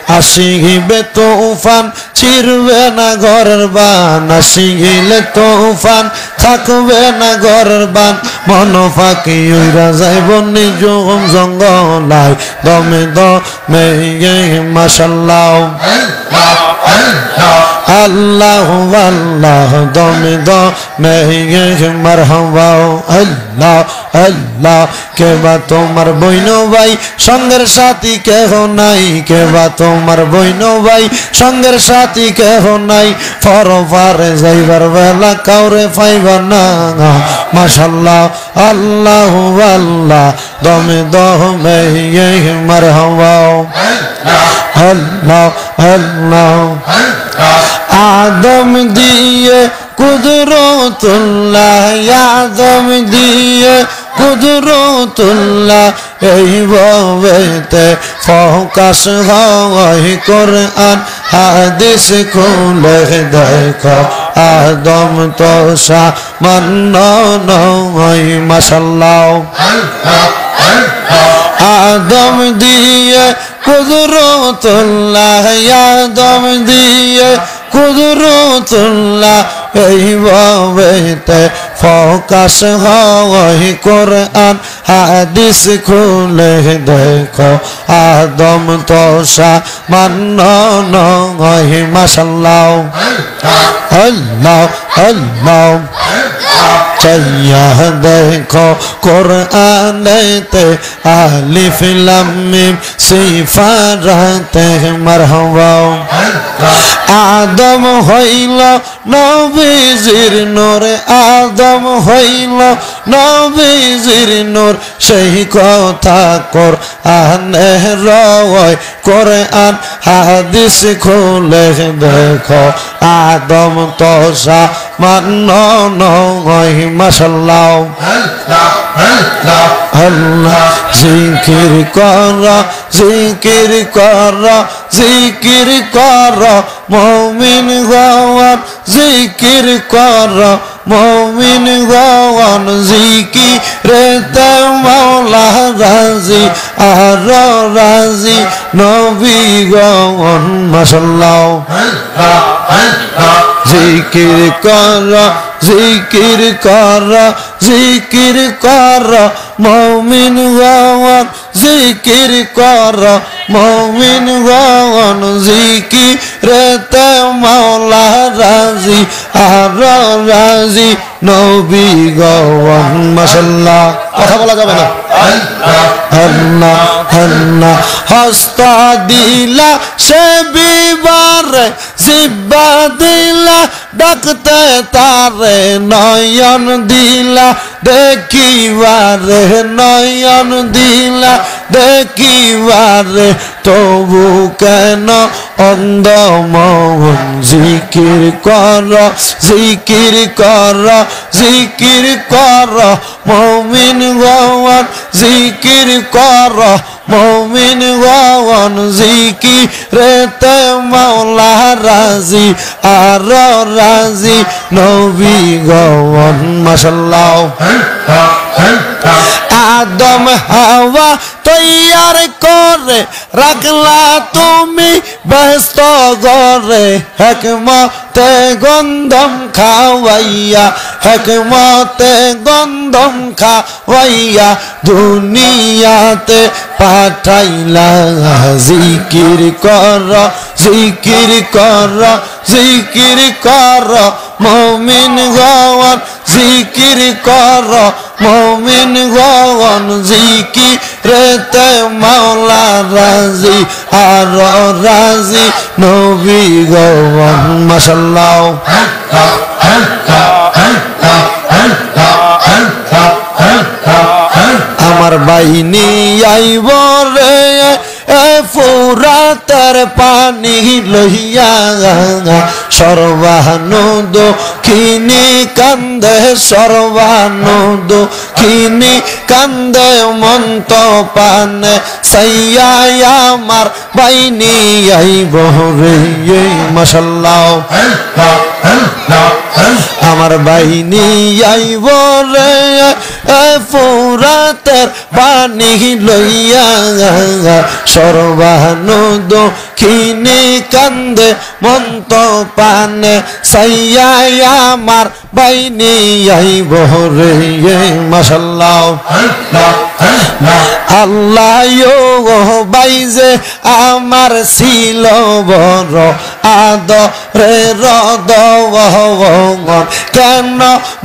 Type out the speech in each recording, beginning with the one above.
আসিবে তুফান ছিড়বে না ঘরের বান আসিলে তুফান থাকবে না ঘরের বান মন ফাঁকি উইরা যাইব নিজ জঙ্গলায় দমে দমে মাশাআল্লাহ আল্লাহ আল্লাহ দমে দমে মারহাবা আল্লাহ আল্লাহ কেবা তোমার বইন ভাই সঙ্গের সাথী কেহ নাই কেবা তোমার বইন ভাই সঙ্গের সাথী কেহ নাই পরপারে যাইবার বেলা কাউরে পাইবা না মাশাআল্লাহ আল্লাহ আল্লাহ দমে দমে মারহাবা আল্লাহ আল্লাহ আদম দিয়ে কুদরতুল্লাহ আদম দিয়ে কুদরতুল্লাহ এই ভাবেতে ফোকাস হয় কোরআন হাদিস খুলে দেখো আদম তো সামান্য নয় মাশাআল্লাহ আদম দিয়ে কুদরতুল্লাহ আদম দিয়ে কুদরতুল্লাহ এই ভাবেতে ফোকাস হয় কোরআন হাদিস খুলে দেখো আদম তো সামান্য নয় মাশাআল্লাহ আল্লাহ আল্লাহ চাইয়া দেখো কোরআনেতে আলিফ লাম মিম সিফারাতে মারহাবা আদম হইল নবীজির নূর আদম হইল নবীজির নূর সেই কথা কোরআনে রয় কোরআন হাদিস খুলে দেখো আদম তো সামান্য নয় মাশাআল্লাহ আল্লাহ জিকির কর জিকির কর জিকির কর মুমিন গওয়ান জিকির কর মুমিন গওয়ান জিকিরেতে মাওলা রাজি আর রাজি নবী গওয়ান মাশাআল্লাহ জিকির কর জিকির কর জিকির কর মুমিন গওয়ান জিকির কর মুমিন গওয়ান জিকিরেতে মাওলা রাজি আর রাজি নবী গওয়ান মাশাআল্লাহ কথা বলা যাবে না আল্লাহ আল্লাহ হস্ত দিলা সে বিবারে জিব্বা দিলা ডাকতে তারে নয়ন দিলা দেখিবারে নয়ন দিলা দেখিবারে তবু কেন অন্ধ মন জিকির কর জিকির কর জিকির কর মুমিন গওয়ান জিকির কর মুমিন গওয়ান জিকিরেতে মাওলা রাজি আর রাজি নবী গওয়ান মাশাআল্লাহ আদম হাওয়া তৈয়ার করে রাখলা তুমি ব্যস্ত ঘরে হিকমতে গন্ধম খাওয়াইয়া হিকমতে গন্ধম খাওয়াইয়া দুনিয়াতে পাঠাইলা জিকির কর জিকির কর জিকির কর মুমিন গওয়ান জিকির কর মুমিন গওয়ান জিকিরেতে মাওলা রাজি আর রাজি নবী গওয়ান মাশাআল্লাহ আমার বাইনি আইব রে ফুরাতের পানি লইয়া সর্বানন্দ দুঃখিনী কান্দে সর্বানুদুঃখিনী কান্দে মন্ত পানে সাইয়া আমার বাইনি আইব রে মাশাআল্লাহ আমার বাইনি আইব রে ফুরাতের পানি লইয়া সর্বানুদুঃখিনী কান্দে মন্ত পানে সাইয়া আমার বাইনি আইব রে মাশাআল্লাহ আল্লাহ বাইজে আমার ছিল বড় আদরের দওয়ান কেন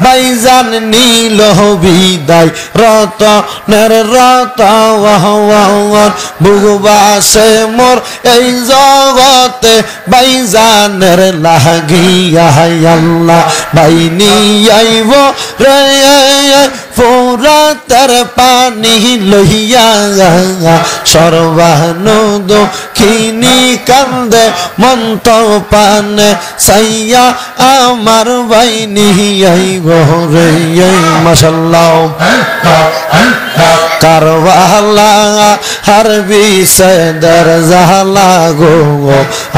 বাইজান নীল বিদায় রতনের রতওয়ান বুকবাসে মোর এই জগতে বাইজানের লাগিয়া আল্লাহ বাইনি আইব রে ফুরাতের পানি লইয়া সর্বানুদুঃখিনী কান্দে মন্ত পানে সাইয়া আমার বাইনি আইব রে মাশাআল্লাহ কারবালা হারবি সদর জালা গো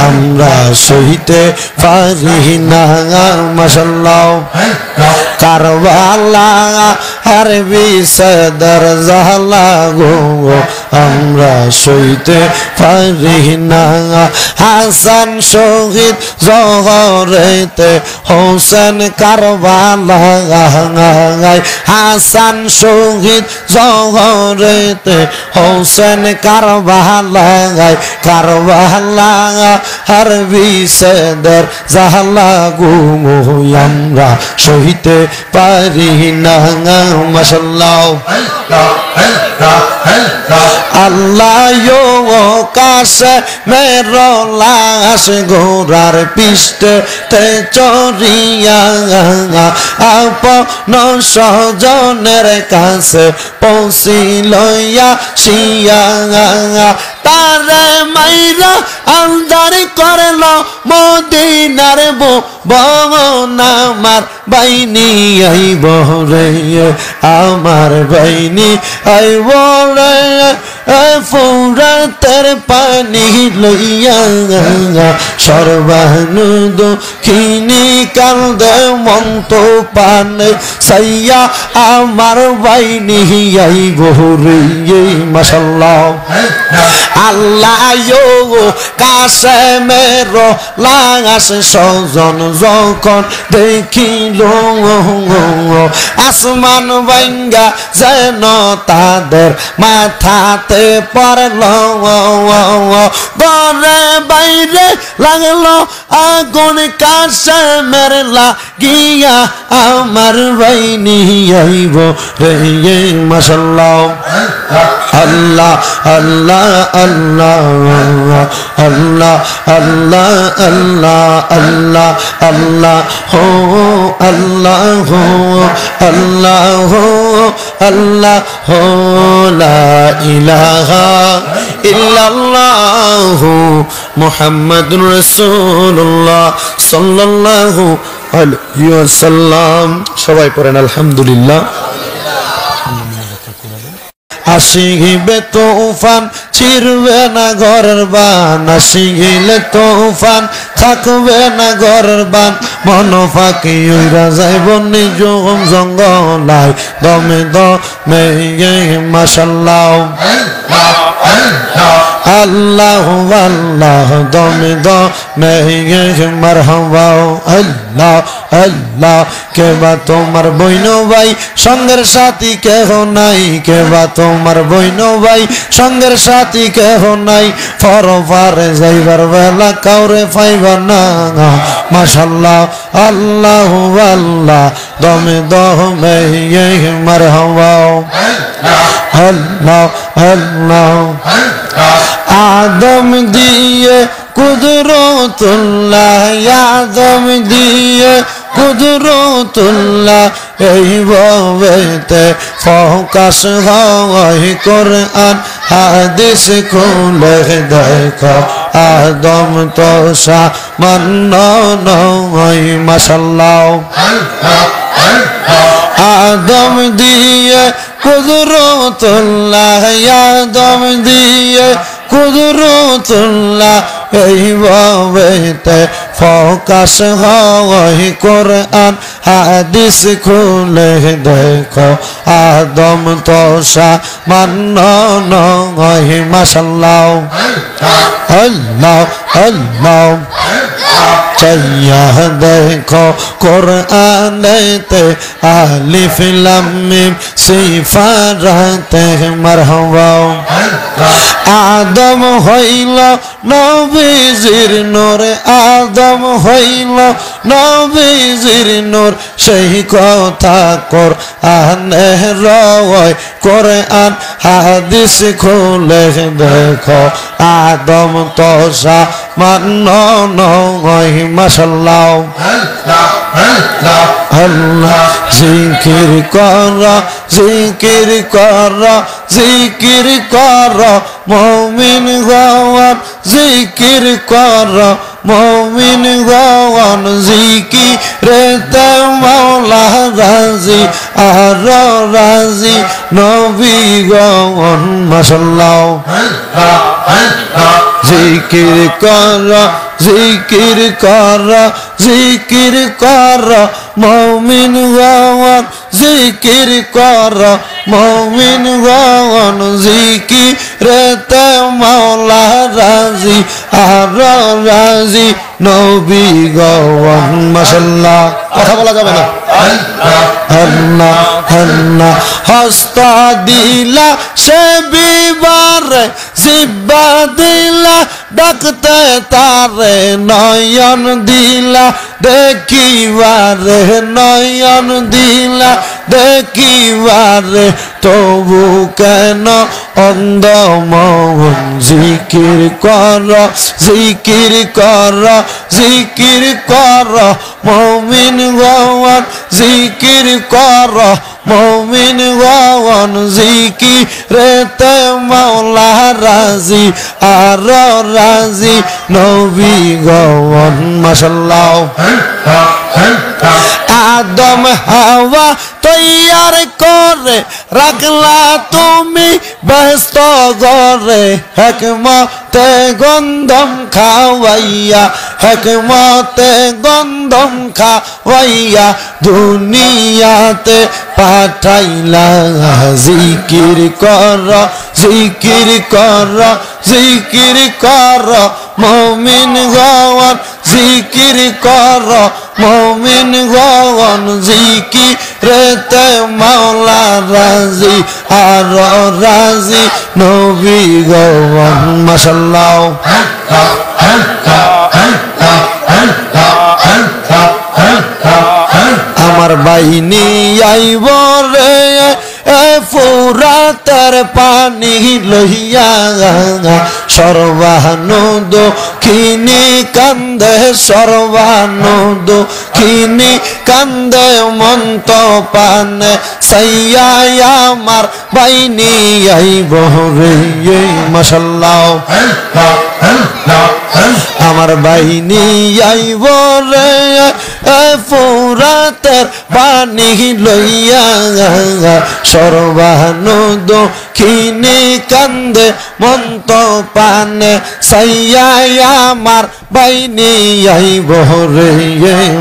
আমরা সইতে পারি না মাশাআল্লাহ কারবালা হারবি সদর জালা গো আমরা সইতে পারি না হাসান শহীদ জহরেতে হোসেন কারবালা হাসান শহীদ জহরেতে হোসেন কারবালা কারবালা হারবি সদর জালা গো আমরা সইতে পারি না মাশাআল্লাহ আল্লাহ কাছে মেরো লাশ ঘোড়ার পিষ্টে তে চড়িয়া আপন স্বজনের কাছে পৌঁছিল শিয়া তারে মাইরা আন্দার করল মদিনার বন আমার বাইনি আইব রে আমার বাইনি আইব রে ফুরাতের পানি লইয়া সর্বানুদুঃখিনী কান্দে মন্ত পানে সাইয়া আমার বাইনি আইব রে মাশাআল্লাহ আল্লাহ কাছে মেরো লাশ স্বজন যখন দেখিল আসমান ভাঙ্গা যেন তাদের মাথাতে পড়ল ঘরে বাইরে লাগলো আগুন কাছে মেরলা গিয়া আমার বাইনি আইব রে মাশাআল্লাহ আল্লাহ আল্লাহ আল্লাহ আল্লাহ আল্লাহ আল্লাহ আল্লাহ আল্লাহ হো আল্লাহ হো আল্লাহ হো আল্লাহ হো লা ইলাহা ইল্লাল্লাহ মুহাম্মাদুর রাসূলুল্লাহ সাল্লাল্লাহু আলাইহি ওয়াসাল্লাম সবাই পড়েন আলহামদুলিল্লাহ আসিবে তুফান ছিড়বে না ঘরের বান আসিলে তুফান থাকবে না ঘরের বান মন ফাঁকি উইরা যাইব নিজ জঙ্গলায় দমে দমে মাশাআল্লাহ আল্লাহ আল্লাহ দমে দমে মারহাবা আল্লাহ আল্লাহ কেবা তোমার বইন ভাই সঙ্গের সাথী কেহ নাই কেবা তোমার বইন ভাই সঙ্গের সাথী কেহ নাই পরপারে যাইবার বেলা কাউরে পাইবা না মাশাআল্লাহ আল্লাহ আল্লাহ দমে দমে মারহাবা আল্লাহ আল্লাহ আদম দিয়ে কুদরতুল্লাহ আদম দিয়ে কুদরতুল্লাহ এই ববেতে ফোকাস হয় কোরআন হাদিস খুলে দেখো আদম তো সামান্য নয় মাশাআল্লাহ আদম দিয়ে কুদরতুল্লাহ আদম দিয়ে কুদরতুল্লাহ এই ববেতে ফোকাস হয় কোরআন হাদিস খুলে দেখো আদম তো সামান্য নয় মাশাআল্লাহ আল্লাহ আল্লাহ চাইয়া দেখো কোরআনেতে আলিফ লাম মিম সিফারাতে মারহাবা আদম হইল নবীজির নূর আদম হইল নবীজির নূর সেই কথা কোরআনে রয় কোরআন হাদিস খুলে দেখো আদম তো সামান্য নয় মাশাআল্লাহ আল্লাহ জিকির কর জিকির কর জিকির কর মুমিন গওয়ান জিকির কর মুমিন গওয়ান জিকিরেতে মাওলা রাজি আর রাজি নবী গওয়ান মাশাআল্লাহ জিকির কর জিকির কর জিকির কর মুমিন গওয়ান জিকির কর মুমিন গওয়ান জিকিরেতে মাওলা রাজি আর রাজি নবী গওয়ান মাশাআল্লাহ কথা বলা যাবে না আল্লাহ আল্লাহ হস্ত দিলা সে বিবারে জিব্বা দিলা ডাকতে তারে নয়ন দিলা দেখিবারে নয়ন দিলা দেখিবারে তবু কেন অন্ধ মন জিকির কর জিকির কর জিকির কর মুমিন গওয়ান জিকির কর মুমিন গওয়ান জিকিরেতে মাওলা রাজি আর রাজি নবী গওয়ান মাশাআল্লাহ আদম হাওয়া তৈয়ার করে রাখলা তুমি ব্যস্ত গরে হেকমতে গন্ধম খাওয়াইয়া হেকমতে গন্ধম খাওয়াইয়া দুনিয়াতে পাঠাইলা জিকির কর জিকির কর জিকির কর মুমিন গওয়ান জিকির কর মুমিন গওয়ান জিকিরেতে মাওলা রাজি আর রাজি নবী গওয়ান মাশাআল্লাহ আমার বাইনি আইব রে ফুরাতের পানি লইয়া সর্বানুদ খিনি কান্দে সর্বানুদ খিনি কান্দে মন্ত পানে সাইয়াই আমার বাইনি আইব রে মাশাআল্লাহ আমার বাইনি আইব রে ফুরাতের পানি লইয়া সর্বানুদ খিনি কান্দে মন্ত পানে সাইয়াই আমার বাইনি আইব রে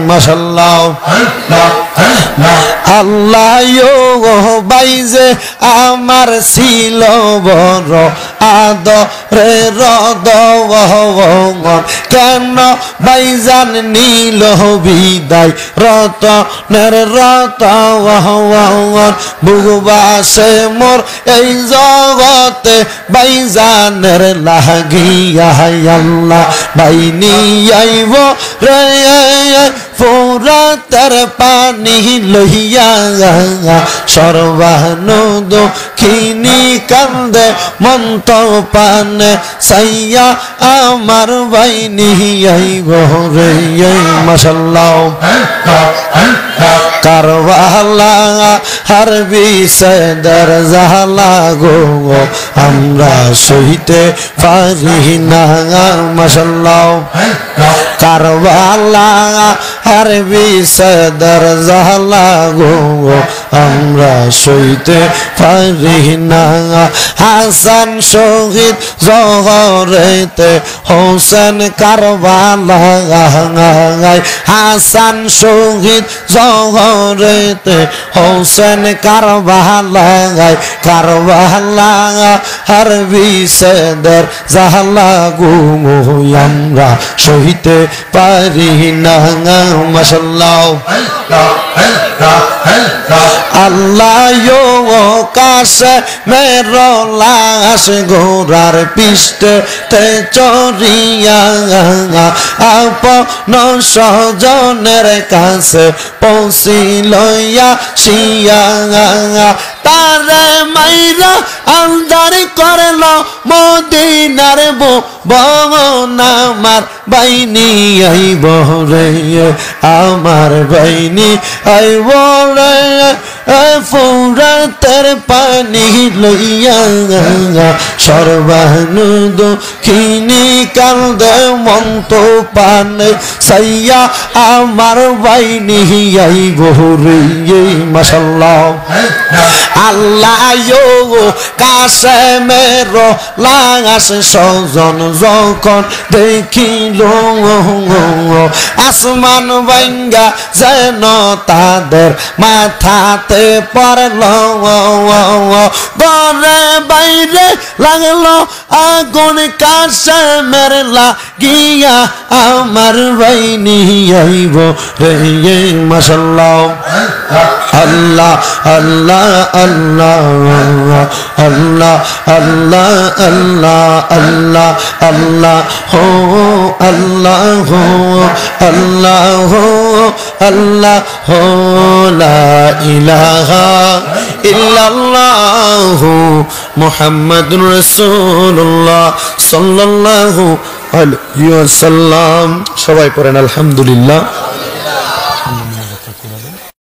মাশাআল্লাহ আল্লাহ বাইজে আমার ছিল বড় আদরে রদওয়ান কেন বাইজান নীল বিদায় রতনের রতওয়ান বুগবাসে মোর এই জগতে বাইজানের লাগিয়া আল্লাহ বাইনি আইব রে ফোরাতের পানি লইয়া সর্বানুদ খিনি কান্দে মন্ত পানে সাইয়া আমার বাইনি আইব রে মাশাআল্লাহ কারবালা হারবি সদর জালা গো আমরা সইতে পারি না মাশাআল্লাহ কারবালা হারবি সদর জালা গো আমরা সইতে পারি না হাসান শহীদ জহরেতে হোসেন কারবালা হাসান শহীদ জহরেতে হোসেন কারবালায় কারবালা হারবি সদর জালা গো আমরা সইতে পারি না মাশাআল্লাহ আল্লাহ ইয়ো কাশে মেরো লাশ গোরার পিষ্টে তে চরিয়া আপন সজনের কাছে পৌঁছিলইয়া শিয়া তারে মাইরা আন্দার করল মদিনার ভবন আমার বাইনি আইব রে আমার বাইনি আইব রে ফোরাতের পানি লইয়া সর্বানুদ খিনি কান্দে মন্ত পানে সাইয়া আমার বাইনি আইব রে মাশাআল্লাহ আল্লাহ ইয়ো কাশে মেরো লাশ সজন যখন দেখিল আসমান ভাঙ্গা যেন তাদের মাথাতে পড়ল ঘরে বাইরে লাগলো আগুন কাশে মেরলা গিয়া আমার বাইনি আইব রে মাশাআল্লাহ আল্লাহ আল্লাহ আল্লাহ আল্লাহ আল্লাহ আল্লাহ আল্লাহ আল্লাহ হো আল্লাহ হো আল্লাহ হো আল্লাহ হো লা ইলাহা ইল্লাল্লাহ মুহাম্মাদুর রাসূলুল্লাহ সাল্লাল্লাহু আলাইহি ওয়াসাল্লাম। সবাই পড়েন আলহামদুলিল্লাহ।